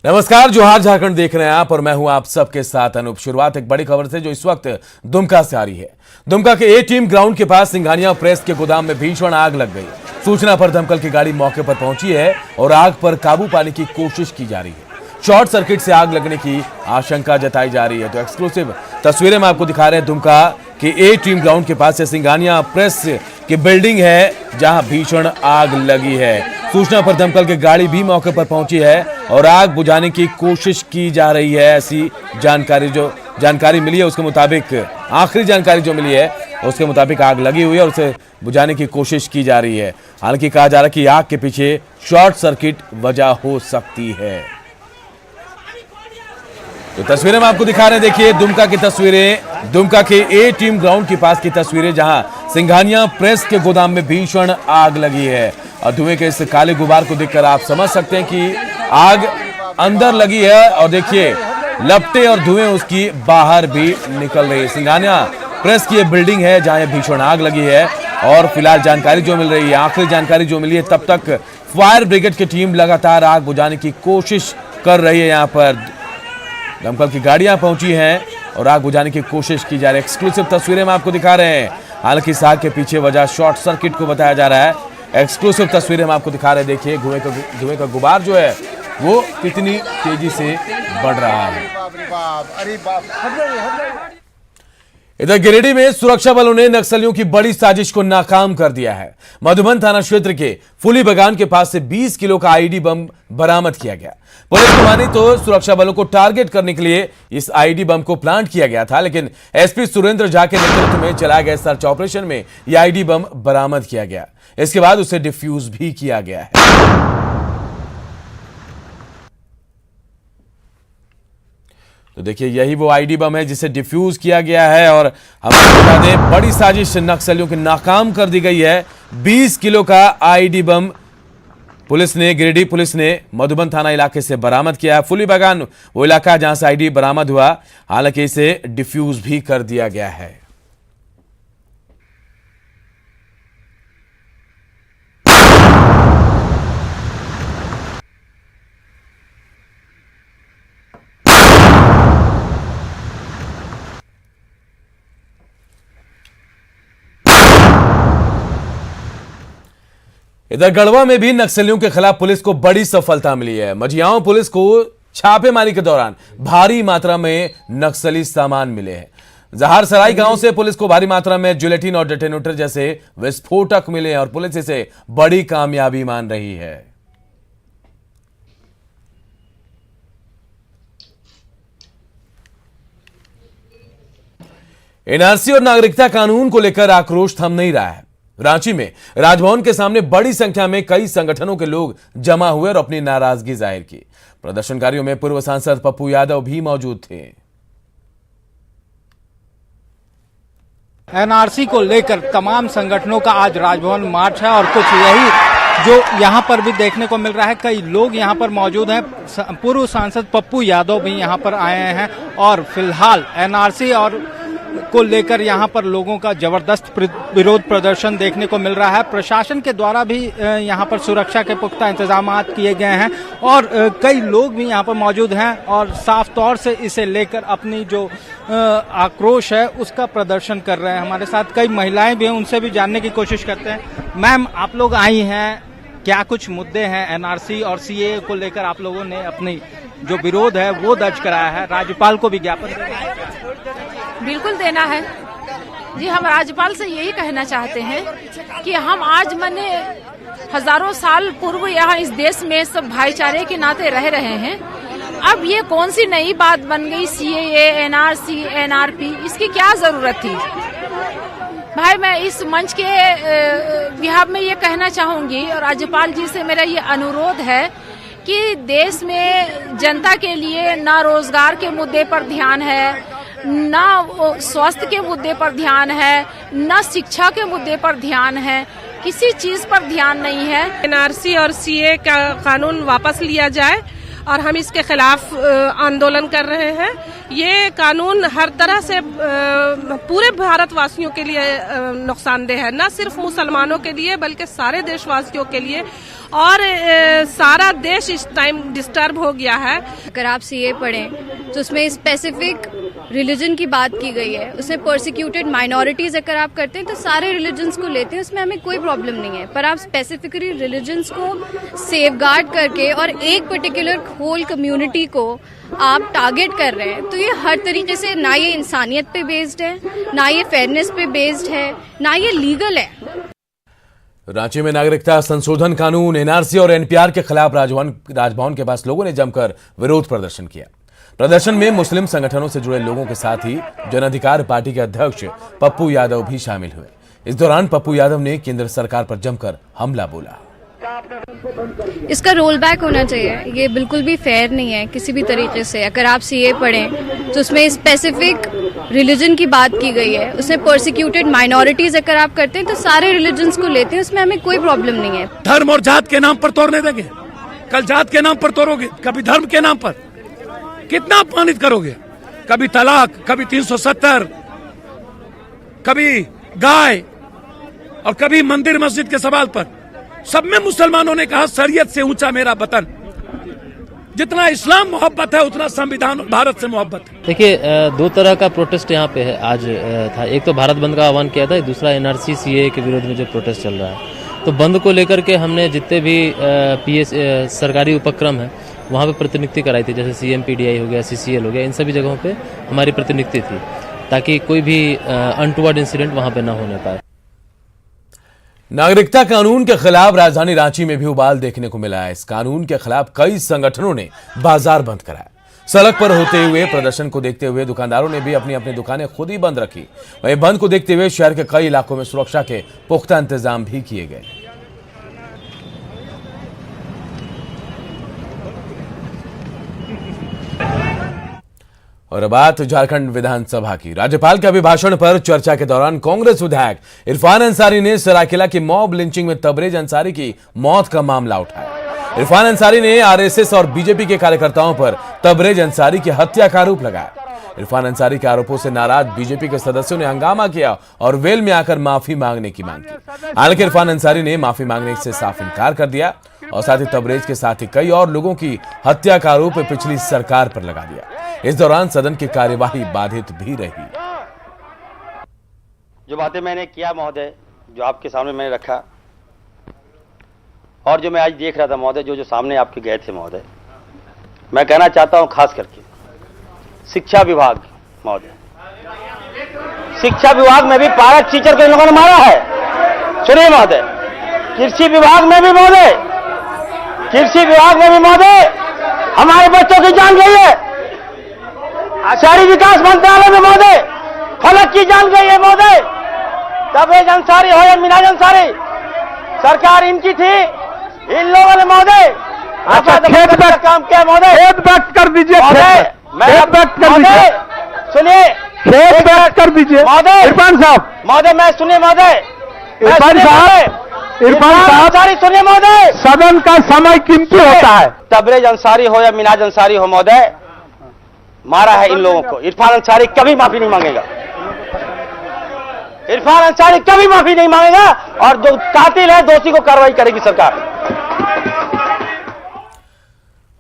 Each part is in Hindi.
नमस्कार, जोहार झारखंड देख रहे हैं आप और मैं हूं आप सबके साथ अनूप। शुरुआत एक बड़ी खबर से जो इस वक्त दुमका से आ रही है। दुमका के ए टीम ग्राउंड के पास सिंघानिया प्रेस के गोदाम में भीषण आग लग गई। सूचना पर दमकल की गाड़ी मौके पर पहुंची है और आग पर काबू पाने की कोशिश की जा रही है। शॉर्ट सर्किट से आग लगने की आशंका जताई जा रही है। तो एक्सक्लूसिव तस्वीरें में आपको दिखा रहे हैं दुमका के ए टीम ग्राउंड के पास से सिंघानिया प्रेस की बिल्डिंग है जहां भीषण आग लगी है। सूचना पर दमकल की गाड़ी भी मौके पर पहुंची है और आग बुझाने की कोशिश की जा रही है। ऐसी जानकारी मिली है उसके मुताबिक, आखिरी जानकारी जो मिली है उसके मुताबिक आग लगी हुई है और उसे बुझाने की कोशिश की जा रही है। हालांकि कहा जा रहा है कि आग के पीछे शॉर्ट सर्किट वजह हो सकती है। तो तस्वीरें हम आपको दिखा रहे हैं, देखिए दुमका की तस्वीरें, दुमका के ए टीम ग्राउंड के पास की तस्वीरें जहां सिंघानिया प्रेस के गोदाम में भीषण आग लगी है। और धुएं के इस काले गुबार को देखकर आप समझ सकते हैं कि आग अंदर लगी है और देखिए लपटे और धुएं उसकी बाहर भी निकल रही है। सिंघानिया प्रेस की ये बिल्डिंग है जहां ये भीषण आग लगी है और फिलहाल जानकारी जो मिल रही है, आखिरी जानकारी जो मिली है, तब तक फायर ब्रिगेड की टीम लगातार आग बुझाने की कोशिश कर रही है। यहाँ पर दमकल की गाड़ियां पहुंची हैं और आग बुझाने की कोशिश की जा रही है। एक्सक्लूसिव तस्वीरें हम आपको दिखा रहे हैं। हालांकि इस आग के पीछे वजह शॉर्ट सर्किट को बताया जा रहा है। एक्सक्लूसिव तस्वीरें हम आपको दिखा रहे हैं, देखिए धुएं का गुबार जो है वो कितनी तेजी से बढ़ रहा है। इधर गिरिडीह में सुरक्षा बलों ने नक्सलियों की बड़ी साजिश को नाकाम कर दिया है। मधुबन थाना क्षेत्र के फुली बगान के पास से 20 किलो का आईडी बम बरामद किया गया। पुलिस को मानी तो सुरक्षा बलों को टारगेट करने के लिए इस आईडी बम को प्लांट किया गया था, लेकिन एसपी सुरेंद्र झा के नेतृत्व में चलाए गए सर्च ऑपरेशन में यह आईडी बम बरामद किया गया। इसके बाद उसे डिफ्यूज भी किया गया है। तो देखिए यही वो आईडी बम है जिसे डिफ्यूज किया गया है और हम बता दें बड़ी साजिश नक्सलियों की नाकाम कर दी गई है। 20 किलो का आईडी बम गिरिडीह पुलिस ने मधुबन थाना इलाके से बरामद किया है। फुली बागान वो इलाका जहां से आईडी बरामद हुआ, हालांकि इसे डिफ्यूज भी कर दिया गया है। इधर गढ़वा में भी नक्सलियों के खिलाफ पुलिस को बड़ी सफलता मिली है। मझियाओं पुलिस को छापेमारी के दौरान भारी मात्रा में नक्सली सामान मिले हैं। जहारसराय गांव से पुलिस को भारी मात्रा में जिलेटिन और डेटोनेटर जैसे विस्फोटक मिले हैं और पुलिस इसे बड़ी कामयाबी मान रही है। एनआरसी और नागरिकता कानून को लेकर आक्रोश थम नहीं रहा है। रांची में राजभवन के सामने बड़ी संख्या में कई संगठनों के लोग जमा हुए और अपनी नाराजगी जाहिर की। प्रदर्शनकारियों में पूर्व सांसद पप्पू यादव भी मौजूद थे। एनआरसी को लेकर तमाम संगठनों का आज राजभवन मार्च है और कुछ यही जो यहाँ पर भी देखने को मिल रहा है। कई लोग यहाँ पर मौजूद हैं। पूर्व सांसद पप्पू यादव भी यहाँ पर आए हैं और फिलहाल एनआरसी और को लेकर यहाँ पर लोगों का जबरदस्त विरोध प्रदर्शन देखने को मिल रहा है। प्रशासन के द्वारा भी यहाँ पर सुरक्षा के पुख्ता इंतजाम किए गए हैं और कई लोग भी यहाँ पर मौजूद हैं और साफ तौर से इसे लेकर अपनी जो आक्रोश है उसका प्रदर्शन कर रहे हैं। हमारे साथ कई महिलाएं भी हैं, उनसे भी जानने की कोशिश करते हैं। मैम, आप लोग आई हैं, क्या कुछ मुद्दे हैं एनआरसी और सीए को लेकर? आप लोगों ने अपनी जो विरोध है वो दर्ज कराया है, राज्यपाल को भी ज्ञापन देना है। बिल्कुल देना है जी। हम राज्यपाल से यही कहना चाहते हैं कि हम आज मैंने हजारों साल पूर्व यहाँ इस देश में सब भाईचारे के नाते रह रहे हैं। अब ये कौन सी नई बात बन गई सीएए, एनआरसी, एनआरपी, इसकी क्या जरूरत थी? भाई, मैं इस मंच के बिहाफ में ये कहना चाहूंगी और राज्यपाल जी से मेरा ये अनुरोध है कि देश में जनता के लिए ना रोजगार के मुद्दे पर ध्यान है, ना स्वास्थ्य के मुद्दे पर ध्यान है, ना शिक्षा के मुद्दे पर ध्यान है, किसी चीज पर ध्यान नहीं है। एनआरसी और सीए का कानून वापस लिया जाए और हम इसके खिलाफ आंदोलन कर रहे हैं। ये कानून हर तरह से पूरे भारतवासियों के लिए नुकसानदेह है, न सिर्फ मुसलमानों के लिए बल्कि सारे देशवासियों के लिए। और सारा देश इस टाइम डिस्टर्ब हो गया है। अगर आप सीए पढ़ें तो उसमें स्पेसिफिक रिलीजन की बात की गई है, उसमें परसिक्यूटेड माइनॉरिटीज अगर आप करते हैं तो सारे रिलीजन्स को लेते हैं, उसमें हमें कोई प्रॉब्लम नहीं है। पर आप स्पेसिफिकली रिलीजन्स को सेफगार्ड करके और एक पर्टिकुलर होल कम्युनिटी को आप टारगेट कर रहे हैं, तो ये हर तरीके से ना ये इंसानियत पे बेस्ड है, ना ये फेयरनेस पे बेस्ड है, ना ये लीगल है। रांची में नागरिकता संशोधन कानून एनआरसी और एनपीआर के खिलाफ राजभवन के पास लोगों ने जमकर विरोध प्रदर्शन किया। प्रदर्शन में मुस्लिम संगठनों से जुड़े लोगों के साथ ही जन अधिकार पार्टी के अध्यक्ष पप्पू यादव भी शामिल हुए। इस दौरान पप्पू यादव ने केंद्र सरकार पर जमकर हमला बोला। इसका रोल बैक होना चाहिए, ये बिल्कुल भी फेयर नहीं है किसी भी तरीके से। अगर आप सीए पढ़ें तो उसमें स्पेसिफिक रिलीजन की बात की गई है, उसमें परसिक्यूटेड माइनॉरिटीज अगर आप करते हैं तो सारे रिलीजन्स को लेते हैं, उसमें हमें कोई प्रॉब्लम नहीं है। धर्म और जात के नाम पर तोड़ने देंगे? कल जात के नाम पर तोड़ोगे, कभी धर्म के नाम पर कितना अपमानित करोगे? कभी तलाक, कभी 370, कभी गाय और कभी मंदिर मस्जिद के सवाल पर। सब में मुसलमानों ने कहा शरीयत से ऊंचा मेरा वतन। जितना इस्लाम मोहब्बत है उतना संविधान और भारत से मोहब्बत है। देखिए, दो तरह का प्रोटेस्ट यहाँ पे है आज था। एक तो भारत बंद का आह्वान किया था, दूसरा एनआरसी सीए के विरोध में जो प्रोटेस्ट चल रहा है। तो बंद को लेकर के हमने जितने भी सरकारी उपक्रम है वहाँ पे प्रतिनियुक्ति कराई थी, जैसे CMPDI हो गया, CCL हो गया, इन सभी जगहों पे हमारी प्रतिनियुक्ति थी ताकि कोई भी अनटुवर्ड इंसिडेंट वहाँ पे न होने पाए। नागरिकता कानून के खिलाफ राजधानी रांची में भी उबाल देखने को मिला है। इस कानून के खिलाफ कई संगठनों ने बाजार बंद कराया। सड़क पर होते हुए प्रदर्शन को देखते हुए दुकानदारों ने भी अपनी अपनी दुकानें खुद ही बंद रखी। वहीं बंद को देखते हुए शहर के कई इलाकों में सुरक्षा के पुख्ता इंतजाम भी किए गए। और बात झारखंड विधानसभा की। राज्यपाल के अभिभाषण पर चर्चा के दौरान कांग्रेस विधायक इरफान अंसारी ने सरायकेला की मॉब लिंचिंग में तबरेज अंसारी की मौत का मामला उठाया। इरफान अंसारी ने आरएसएस और बीजेपी के कार्यकर्ताओं पर तबरेज अंसारी की हत्या का आरोप लगाया। इरफान अंसारी के आरोपों से नाराज बीजेपी के सदस्यों ने हंगामा किया और वेल में आकर माफी मांगने की मांग की। हालांकि इरफान अंसारी ने माफी मांगने से साफ इनकार कर दिया और साथ ही तबरेज के साथ ही कई और लोगों की हत्या का आरोप पिछली सरकार पर लगा दिया। इस दौरान सदन की कार्यवाही बाधित भी रही। जो बातें मैंने किया महोदय, जो आपके सामने मैंने रखा और जो मैं आज देख रहा था महोदय, जो सामने आपके गए थे महोदय, मैं कहना चाहता हूं खास करके शिक्षा विभाग महोदय, शिक्षा विभाग में भी पारक टीचर को इन लोगों ने मारा है। सुनिए महोदय, कृषि विभाग में भी महोदय, कृषि विभाग में भी महोदय हमारे बच्चों की जान गई है। शहरी विकास मंत्रालय में महोदय फलक की जान गई है महोदय। तबरेज अंसारी हो या मिनाज अंसारी, सरकार इनकी थी, इन लोगों ने महोदय अच्छा खेत का काम किया महोदय। खेत व्यक्त कर दीजिए महोदय, खेत व्यक्त कर दीजिए। सुनिए, खेत व्यक्त कर दीजिए महोदय। इरफान साहब महोदय, मैं सुनिए महोदय, इरफान साहब सुनिए महोदय, सदन का समय कीमती होता है। तबरेज अंसारी हो या मिनाज अंसारी हो महोदय, मारा है इन लोगों को। इरफान अंसारी कभी माफी नहीं मांगेगा, इरफान अंसारी कभी माफी नहीं मांगेगा और जो कातिल है दोषी को कार्रवाई करेगी सरकार।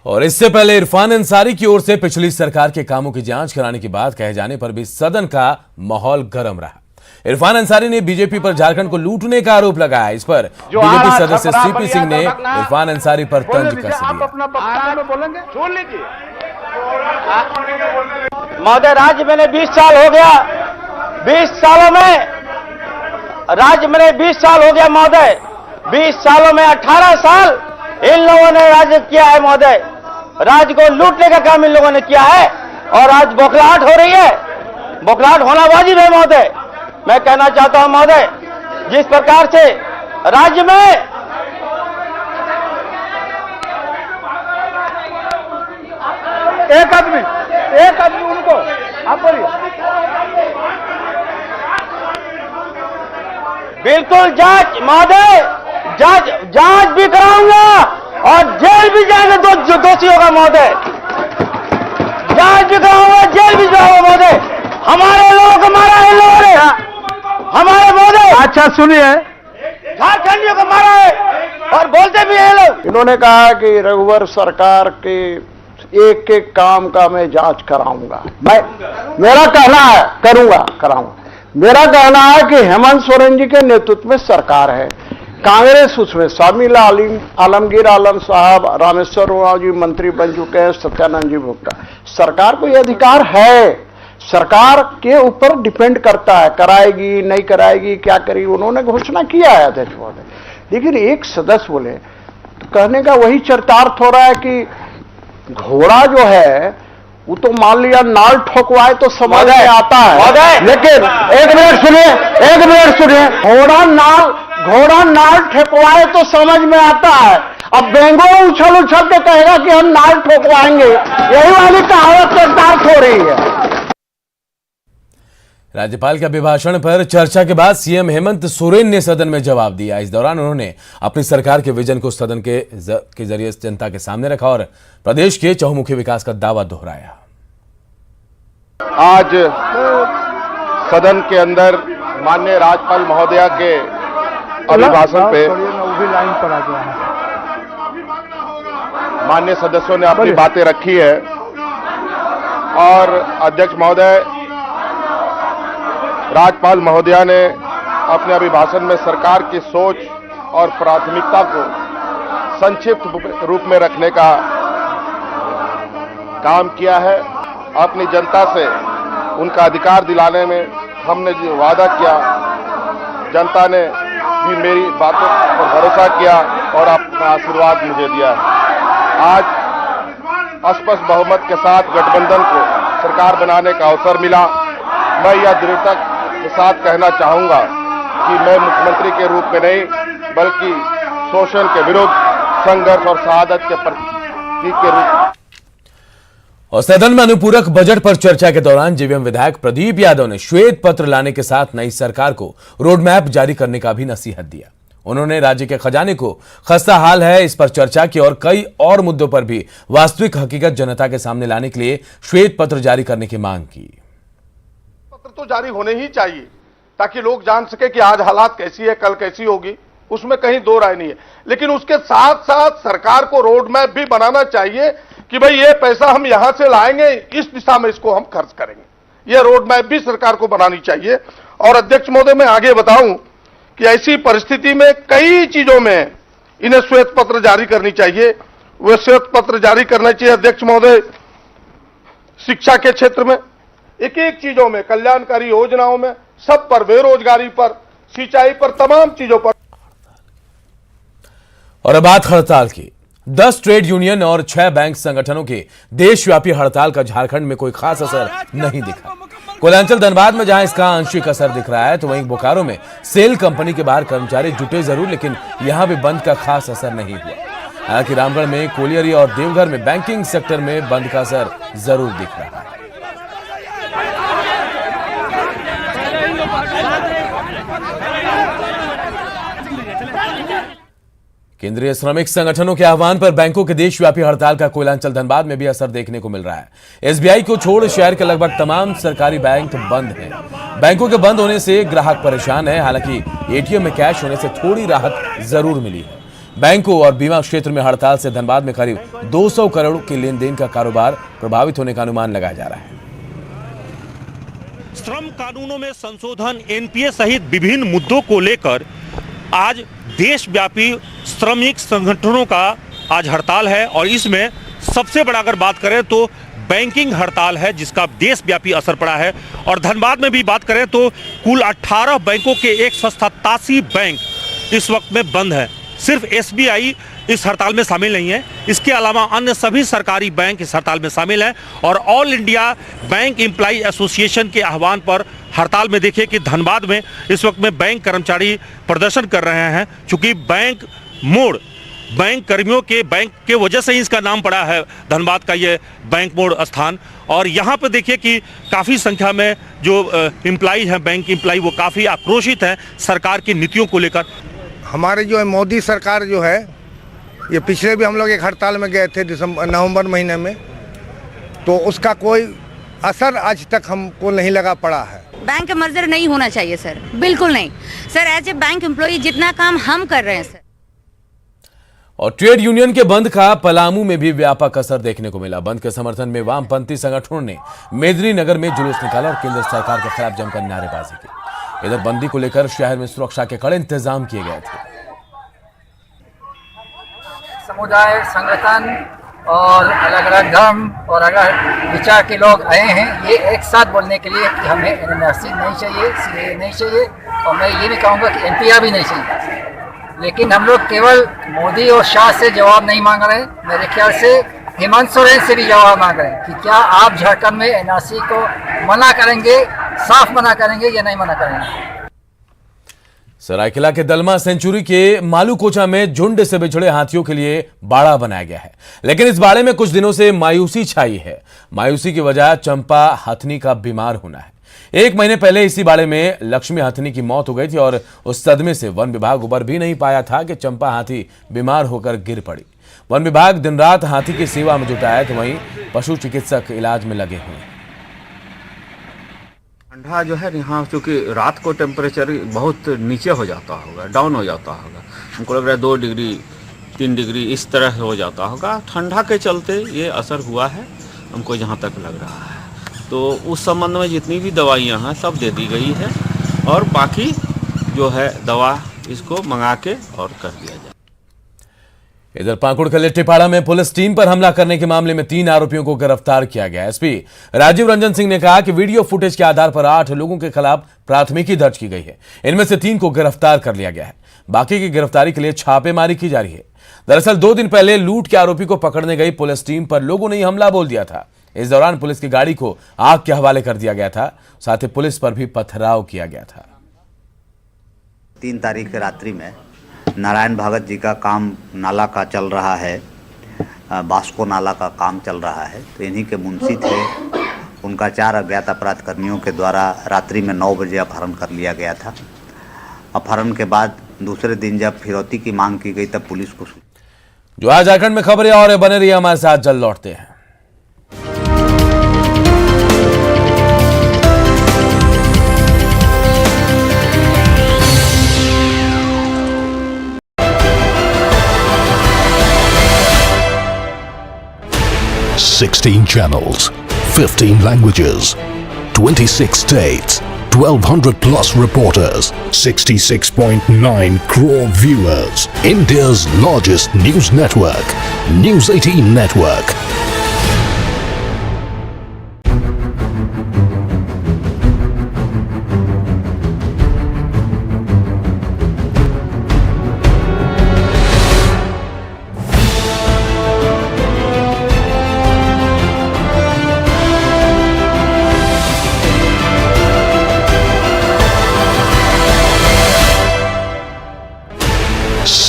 और इससे पहले इरफान अंसारी की ओर से पिछली सरकार के कामों की जांच कराने की बात कहे जाने पर भी सदन का माहौल गर्म रहा। इरफान अंसारी ने बीजेपी पर झारखंड को लूटने का आरोप लगाया। इस पर बीजेपी सदस्य सीपी सिंह ने इरफान अंसारी पर तंज कस दिया। महोदय, राज्य में 20 साल हो गया, 20 सालों में राज्य में 20 साल हो गया महोदय। 20 सालों में 18 साल इन लोगों ने राज्य किया है महोदय। राज्य को लूटने का काम इन लोगों ने किया है और आज बौखलाहट हो रही है। बौखलाहट होना वाजिब है महोदय। मैं कहना चाहता हूं महोदय, जिस प्रकार से राज्य में एक आदमी उनको आप बोलिए। बिल्कुल जांच महोदय, जांच भी कराऊंगा और जेल भी जाएंगे जो दोषी होगा महोदय। जांच भी कराऊंगा, जेल भी जाऊंगा महोदय। हमारे लोगों को मारा है इन लोगों ने, हमारे महोदय। अच्छा सुनिए, झारखंडियों को मारा है और बोलते भी हैं लोग। इन्होंने कहा कि रघुवर सरकार के एक एक काम का मैं जांच कराऊंगा। मेरा कहना है कराऊंगा। मेरा कहना है कि हेमंत सोरेन जी के नेतृत्व में सरकार है, कांग्रेस उसमें शामिल, आलमगीर आलम साहब, रामेश्वर उरांव जी मंत्री बन चुके हैं, सत्यानंद जी भुट्टा। सरकार को यह अधिकार है, सरकार के ऊपर डिपेंड करता है, कराएगी नहीं कराएगी, क्या करेगी। उन्होंने घोषणा किया है अध्यक्ष महोदय, लेकिन एक सदस्य बोले तो कहने का वही चरितार्थ हो रहा है कि घोड़ा जो है वो तो मान लिया नाल ठोकवाए तो समझ में आता है, लेकिन एक मिनट सुनिए, घोड़ा नाल ठोकवाए तो समझ में आता है। अब बेंगो उछल के कहेगा कि हम नाल ठोकवाएंगे, यही वाली कहावत चरितार्थ हो रही है। राज्यपाल के अभिभाषण पर चर्चा के बाद सीएम हेमंत सोरेन ने सदन में जवाब दिया। इस दौरान उन्होंने अपनी सरकार के विजन को सदन के जरिए जनता के सामने रखा और प्रदेश के चहुमुखी विकास का दावा दोहराया। आज सदन के अंदर माननीय राज्यपाल महोदया के अभिभाषण पे माननीय सदस्यों ने अपनी बातें रखी है और अध्यक्ष महोदय राज्यपाल महोदया ने अपने अभिभाषण में सरकार की सोच और प्राथमिकता को संक्षिप्त रूप में रखने का काम किया है। अपनी जनता से उनका अधिकार दिलाने में हमने जो वादा किया, जनता ने भी मेरी बातों पर भरोसा किया और अपना आशीर्वाद मुझे दिया है। आज स्पष्ट बहुमत के साथ गठबंधन को सरकार बनाने का अवसर मिला। मैं यह दृढ़ता के साथ कहना चाहूंगा कि मैं मुख्यमंत्री के रूप में नहीं बल्कि शोषण के विरुद्ध संघर्ष और शहादत के प्रतीक के रूप। और सदन में अनुपूरक बजट पर चर्चा के दौरान जेवीएम विधायक प्रदीप यादव ने श्वेत पत्र लाने के साथ नई सरकार को रोडमैप जारी करने का भी नसीहत दिया। उन्होंने राज्य के खजाने को खस्ता हाल है इस पर चर्चा की और कई और मुद्दों पर भी वास्तविक हकीकत जनता के सामने लाने के लिए श्वेत पत्र जारी करने की मांग की। पत्र तो जारी होने ही चाहिए ताकि लोग जान सके कि आज हालात कैसी है, कल कैसी होगी, उसमें कहीं दो राय नहीं है। लेकिन उसके साथ साथ सरकार को रोड मैप भी बनाना चाहिए कि भाई ये पैसा हम यहां से लाएंगे, इस दिशा में इसको हम खर्च करेंगे। ये रोड मैप भी सरकार को बनानी चाहिए। और अध्यक्ष महोदय मैं आगे बताऊं कि ऐसी परिस्थिति में कई चीजों में इन्हें श्वेत पत्र जारी करनी चाहिए। वे श्वेत पत्र जारी करना चाहिए अध्यक्ष महोदय शिक्षा के क्षेत्र में, एक एक चीजों में, कल्याणकारी योजनाओं में, सब पर, बेरोजगारी पर, सिंचाई पर, तमाम चीजों पर। और अब बात हड़ताल की। 10 ट्रेड यूनियन और 6 बैंक संगठनों के देशव्यापी हड़ताल का झारखंड में कोई खास असर नहीं दिखा। कोयलांचल धनबाद में जहां इसका आंशिक असर दिख रहा है तो वहीं बोकारो में सेल कंपनी के बाहर कर्मचारी जुटे जरूर, लेकिन यहां भी बंद का खास असर नहीं हुआ। हालांकि रामगढ़ में, कोलियरी और देवघर में बैंकिंग सेक्टर में बंद का असर जरूर दिख रहा है। केंद्रीय श्रमिक संगठनों के आह्वान पर बैंकों के देशव्यापी हड़ताल का कोयलांचल धनबाद में भी असर देखने को मिल रहा है। एसबीआई को छोड़ शहर के लगभग तमाम सरकारी बैंक बंद हैं। बैंकों के बंद होने से ग्राहक परेशान है। हालांकि एटीएम में कैश होने से थोड़ी राहत जरूर मिली है। बैंकों और बीमा क्षेत्र में हड़ताल से धनबाद में करीब 200 करोड़ के लेन देन का कारोबार प्रभावित होने का अनुमान लगाया जा रहा है। श्रम कानूनों में संशोधन, एनपीए सहित विभिन्न मुद्दों को लेकर आज देशव्यापी श्रमिक संगठनों का आज हड़ताल है और इसमें सबसे बड़ा अगर बात करें तो बैंकिंग हड़ताल है जिसका देशव्यापी असर पड़ा है। और धनबाद में भी बात करें तो कुल 18 बैंकों के 187 बैंक इस वक्त में बंद है। सिर्फ एसबीआई इस हड़ताल में शामिल नहीं है, इसके अलावा अन्य सभी सरकारी बैंक इस हड़ताल में शामिल हैं। और all India bank employee association के आह्वान पर हड़ताल में देखिए कि धनबाद में इस वक्त में बैंक कर्मचारी प्रदर्शन कर रहे हैं। चूंकि बैंक मोड़, बैंक कर्मियों के बैंक के वजह से ही इसका नाम पड़ा है धनबाद का ये बैंक मोड़ स्थान। और यहाँ पे देखिए कि काफ़ी संख्या में जो एम्प्लॉय हैं, बैंक एम्प्लॉय, वो काफ़ी आक्रोशित हैं सरकार की नीतियों को लेकर। हमारे जो मोदी सरकार जो है, ये पिछले भी हम लोग एक हड़ताल में गए थे नवंबर महीने में, तो उसका कोई असर आज तक हमको नहीं लगा पड़ा है। बैंक का मर्जर नहीं होना चाहिए सर, बिल्कुल नहीं sir. As a bank employee जितना काम हम कर रहे हैं सर। और ट्रेड यूनियन के बंद का पलामू में भी व्यापक असर देखने को मिला। बंद के समर्थन में वामपंथी संगठनों ने मेदिनीनगर में जुलूस निकाला और केंद्र सरकार के खिलाफ जमकर नारेबाजी की। इधर बंदी को लेकर शहर में सुरक्षा के कड़े इंतजाम किए गए थे। समुदाय, संगठन और अलग अलग धर्म और अलग विचार के लोग आए हैं ये एक साथ बोलने के लिए कि हमें एनआरसी नहीं चाहिए, सीएए नहीं चाहिए, और मैं ये भी कहूँगा कि एनपीआर भी नहीं चाहिए। लेकिन हम लोग केवल मोदी और शाह से जवाब नहीं मांग रहे, मेरे ख्याल से हेमंत सोरेन से भी जवाब मांग रहे हैं कि क्या आप झारखंड में एनआरसी को मना करेंगे, साफ मना करेंगे या नहीं मना करेंगे। सरायकेला के दलमा सेंचुरी के मालूकोचा में झुंड से बिछड़े हाथियों के लिए बाड़ा बनाया गया है, लेकिन इस बाड़े में कुछ दिनों से मायूसी छाई है। मायूसी की वजह चंपा हथनी का बीमार होना है। 1 महीने पहले इसी बाड़े में लक्ष्मी हथनी की मौत हो गई थी और उस सदमे से वन विभाग उबर भी नहीं पाया था कि चंपा हाथी बीमार होकर गिर पड़ी। वन विभाग दिन रात हाथी की सेवा में जुटा है, तो वहीं पशु चिकित्सक इलाज में लगे हुए हैं। ठंडा जो है यहाँ, क्योंकि रात को टेम्परेचर बहुत नीचे हो जाता होगा, डाउन हो जाता होगा, हमको लग रहा है 2 डिग्री 3 डिग्री इस तरह हो जाता होगा। ठंडा के चलते ये असर हुआ है हमको जहाँ तक लग रहा है। तो उस संबंध में जितनी भी दवाइयाँ हैं सब दे दी गई है और बाकी जो है दवा इसको मंगा के और कर दिया जाए। इधर पाकुड़ के लिट्टीपाड़ा में पुलिस टीम पर हमला करने के मामले में 3 आरोपियों को गिरफ्तार किया गया। एसपी राजीव रंजन सिंह ने कहा कि वीडियो फुटेज के आधार पर 8 लोगों के खिलाफ प्राथमिकी दर्ज की गई है। इनमें से 3 को गिरफ्तार कर लिया गया है। बाकी की गिरफ्तारी के लिए छापेमारी की जा रही है। दरअसल 2 दिन पहले लूट के आरोपी को पकड़ने गई पुलिस टीम पर लोगों ने हमला बोल दिया था। इस दौरान पुलिस की गाड़ी को आग के हवाले कर दिया गया था, साथ ही पुलिस पर भी पथराव किया गया था। 3 तारीख की रात्रि में नारायण भगत जी का काम नाला का चल रहा है, बास्को नाला का काम चल रहा है, तो इन्हीं के मुंशी थे। उनका 4 अज्ञात अपराध कर्मियों के द्वारा रात्रि में 9 बजे अपहरण कर लिया गया था। अपहरण के बाद दूसरे दिन जब फिरौती की मांग की गई तब पुलिस को। जो आज झारखंड में खबरें और बने रही हमारे साथ, जल्द लौटते हैं। Sixteen channels, 15 languages, 26 states, 1,200 plus reporters, 66.9 crore viewers. India's largest news network, News 18 Network.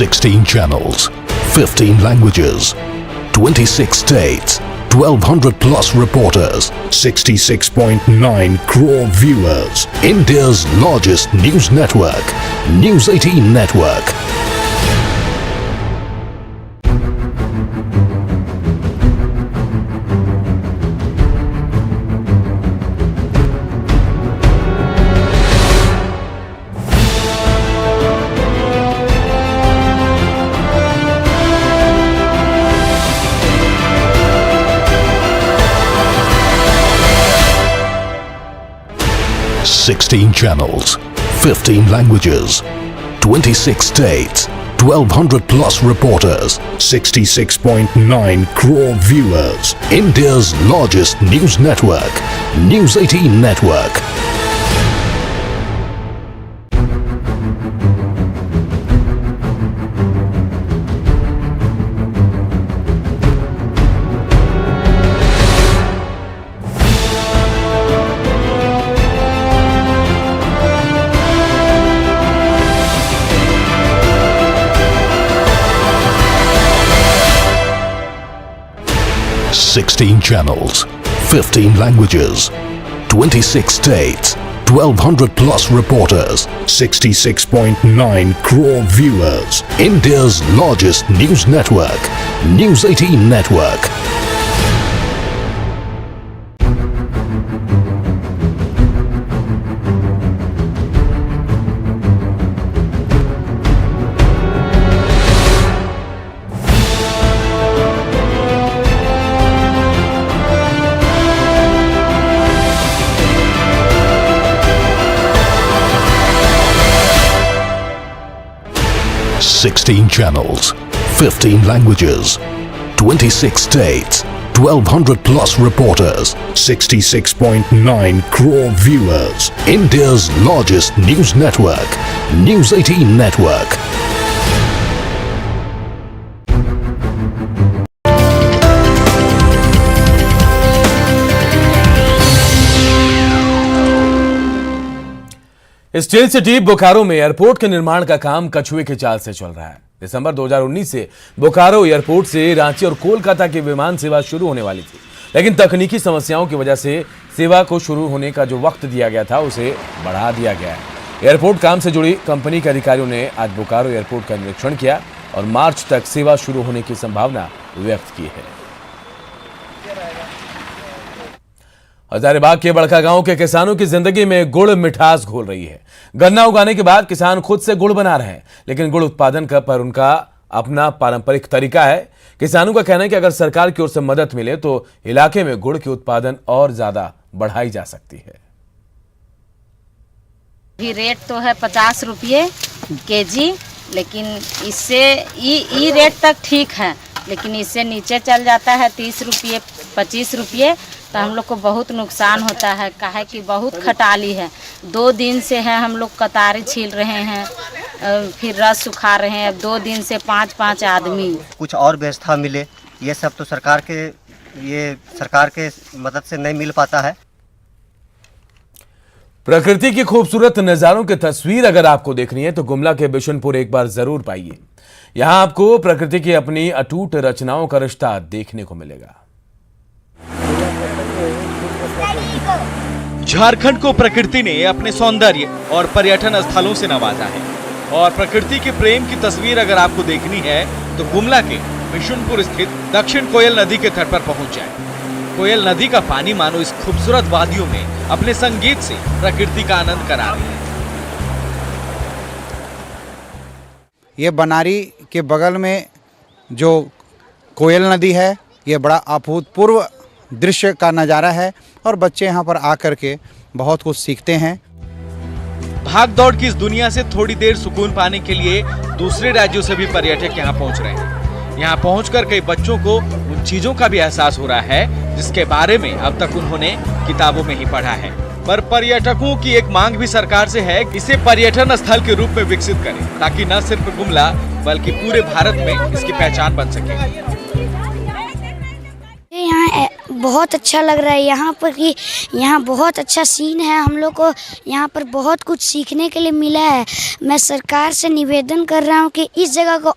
Sixteen channels, 15 languages, 26 states, 1,200 plus reporters, 66.9 crore viewers. India's largest news network, News 18 Network. Sixteen channels, 15 languages, 26 states, 1,200 plus reporters, 66.9 crore viewers. India's largest news network, News 18 Network. Sixteen channels, 15 languages, 26 states, 1,200 plus reporters, 66.9 crore viewers. India's largest news network, News 18 Network. 16 channels, 15 languages, 26 states, 1200 plus reporters, 66.9 crore viewers. India's largest news network, News 18 Network. Steel city Bokaro में एयरपोर्ट के निर्माण का काम कछुए के चाल से चल रहा है। दिसंबर 2019 से बोकारो एयरपोर्ट से रांची और कोलकाता की विमान सेवा शुरू होने वाली थी, लेकिन तकनीकी समस्याओं की वजह से सेवा को शुरू होने का जो वक्त दिया गया था उसे बढ़ा दिया गया है। एयरपोर्ट काम से जुड़ी कंपनी के अधिकारियों ने आज बोकारो एयरपोर्ट का निरीक्षण किया और मार्च तक सेवा शुरू होने की संभावना व्यक्त की है। हजारीबाग के बड़का गांव के किसानों की जिंदगी में गुड़ मिठास घोल रही है। गन्ना उगाने के बाद किसान खुद से गुड़ बना रहे हैं, लेकिन गुड़ उत्पादन का पर उनका अपना पारंपरिक तरीका है। किसानों का कहना है कि अगर सरकार की ओर से मदद मिले तो इलाके में गुड़ के उत्पादन और ज्यादा बढ़ाई जा सकती है। रेट तो है 50 रुपये केजी, लेकिन इससे ई रेट तक ठीक है, लेकिन इससे नीचे चल जाता है 30 रुपये 25 रुपये, तो हम लोग को बहुत नुकसान होता है। काहे कि बहुत खटाली है, 2 दिन से है हम लोग कतारी छील रहे हैं, फिर रस सुखा रहे हैं। अब 2 दिन से 5-5 आदमी। कुछ और व्यवस्था मिले, ये सब तो सरकार के मदद से नहीं मिल पाता है। प्रकृति की खूबसूरत नजारों की तस्वीर अगर आपको देखनी है तो गुमला के बिशनपुर एक बार जरूर पाइए। यहां आपको प्रकृति की अपनी अटूट रचनाओं का रिश्ता देखने को मिलेगा। झारखंड को प्रकृति ने अपने सौंदर्य और पर्यटन स्थलों से नवाजा है, और प्रकृति के प्रेम की तस्वीर अगर आपको देखनी है तो गुमला के बिशुनपुर स्थित दक्षिण कोयल नदी के तट पर पहुंच जाए। कोयल नदी का पानी मानो इस खूबसूरत वादियों में अपने संगीत से प्रकृति का आनंद करा रही है। ये बनारी के बगल में जो कोयल नदी है, ये बड़ा अभूतपूर्व दृश्य का नज़ारा है और बच्चे यहाँ पर आकर के बहुत कुछ सीखते हैं। भाग दौड़ की इस दुनिया से थोड़ी देर सुकून पाने के लिए दूसरे राज्यों से भी पर्यटक यहाँ पहुँच रहे हैं। यहाँ पहुंचकर कई बच्चों को उन चीजों का भी एहसास हो रहा है जिसके बारे में अब तक उन्होंने किताबों में ही पढ़ा है। पर पर्यटकों की एक मांग भी सरकार से है कि इसे पर्यटन स्थल के रूप में विकसित करें, ताकि न सिर्फ गुमला बल्कि पूरे भारत में इसकी पहचान बन सके। यहाँ बहुत अच्छा लग रहा है, यहाँ पर कि यहाँ बहुत अच्छा सीन है। हम लोग को यहाँ पर बहुत कुछ सीखने के लिए मिला है। मैं सरकार से निवेदन कर रहा हूँ कि इस जगह को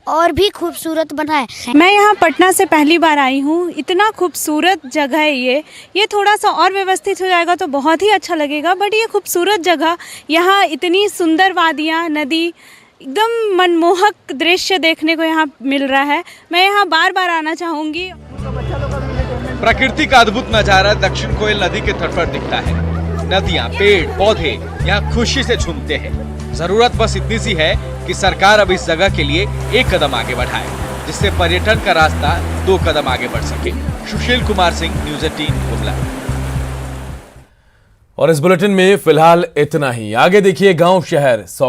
और भी खूबसूरत बनाए। मैं यहाँ पटना से पहली बार आई हूँ। इतना खूबसूरत जगह है ये थोड़ा सा और व्यवस्थित हो जाएगा तो बहुत ही अच्छा लगेगा। बट ये खूबसूरत जगह, यहाँ इतनी सुंदर वादियाँ, नदी, एकदम मनमोहक दृश्य देखने को यहाँ मिल रहा है। मैं यहाँ बार बार आना चाहूँगी। प्रकृति का अद्भुत नजारा दक्षिण कोयल नदी के तट पर दिखता है। नदियाँ, पेड़, पौधे यहाँ खुशी से झूमते हैं। जरूरत बस इतनी सी है कि सरकार अब इस जगह के लिए एक कदम आगे बढ़ाए, जिससे पर्यटन का रास्ता 2 कदम आगे बढ़ सके। सुशील कुमार सिंह, न्यूज़ 18 गुमला। और इस बुलेटिन में फिलहाल इतना ही। आगे देखिए गांव शहर 100